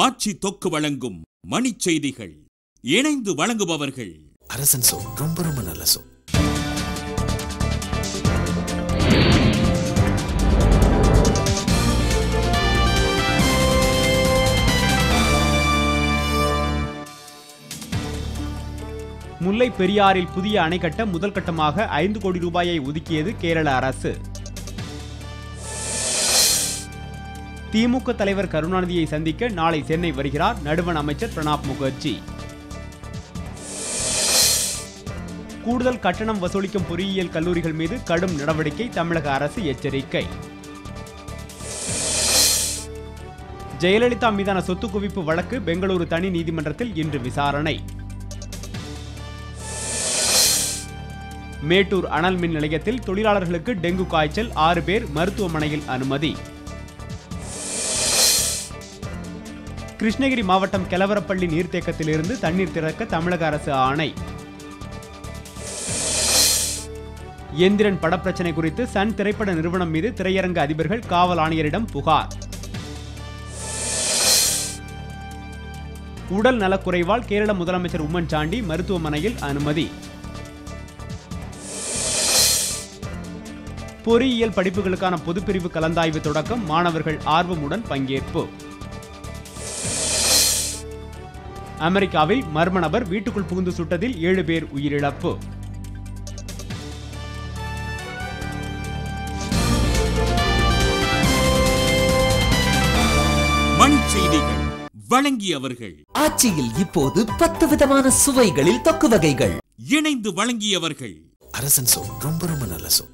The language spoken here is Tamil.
ஆட்சி தொக்கு வழங்கும் மணிச் செய்திகள். இணைந்து வழங்குபவர்கள் அரசன் சோ. ரொம்ப ரொம்ப நல்ல சோ. முல்லை பெரியாறில் புதிய அணை கட்ட முதல் கட்டமாக 5 கோடி ரூபாயை ஒதுக்கியது கேரள அரசு. திமுக தலைவர் கருணாநிதியை சந்திக்க நாளை சென்னை வருகிறார் நடுவண் அமைச்சர் பிரணாப் முகர்ஜி. கூடுதல் கட்டணம் வசூலிக்கும் பொறியியல் கல்லூரிகள் மீது கடும் நடவடிக்கை, தமிழக அரசு எச்சரிக்கை. ஜெயலலிதா மீதான சொத்து குவிப்பு வழக்கு பெங்களூரு தனி நீதிமன்றத்தில் இன்று விசாரணை. மேட்டூர் அனல் மின் நிலையத்தில் தொழிலாளர்களுக்கு டெங்கு காய்ச்சல், 6 பேர் மருத்துவமனையில் அனுமதி. கிருஷ்ணகிரி மாவட்டம் கெலவரப்பள்ளி நீர்த்தேக்கத்திலிருந்து தண்ணீர் திறக்க தமிழக அரசு ஆணை. எந்திரன் படப்பிரச்சனை குறித்து சன் திரைப்பட நிறுவனம் மீது திரையரங்க அதிபர்கள் காவல் ஆணையரிடம் புகார். உடல் நலக்குறைவால் கேரள முதலமைச்சர் உம்மன் சாண்டி மருத்துவமனையில் அனுமதி. பொறியியல் படிப்புகளுக்கான பொதுப்பிரிவு கலந்தாய்வு தொடக்கம், மாணவர்கள் ஆர்வமுடன் பங்கேற்பு. அமெரிக்காவில் மர்ம நபர் வீட்டுக்குள் புகுந்து சுட்டதில் 7 பேர் உயிரிழப்பு. மணிச் செய்திகள் வழங்கியவர்கள். ஆட்சியில் இப்போது 10 விதமான சுவைகளில் தொக்கு வகைகள். இணைந்து வழங்கியவர்கள் அரசன் சோ. ரொம்ப ரொம்ப நல்ல சோ.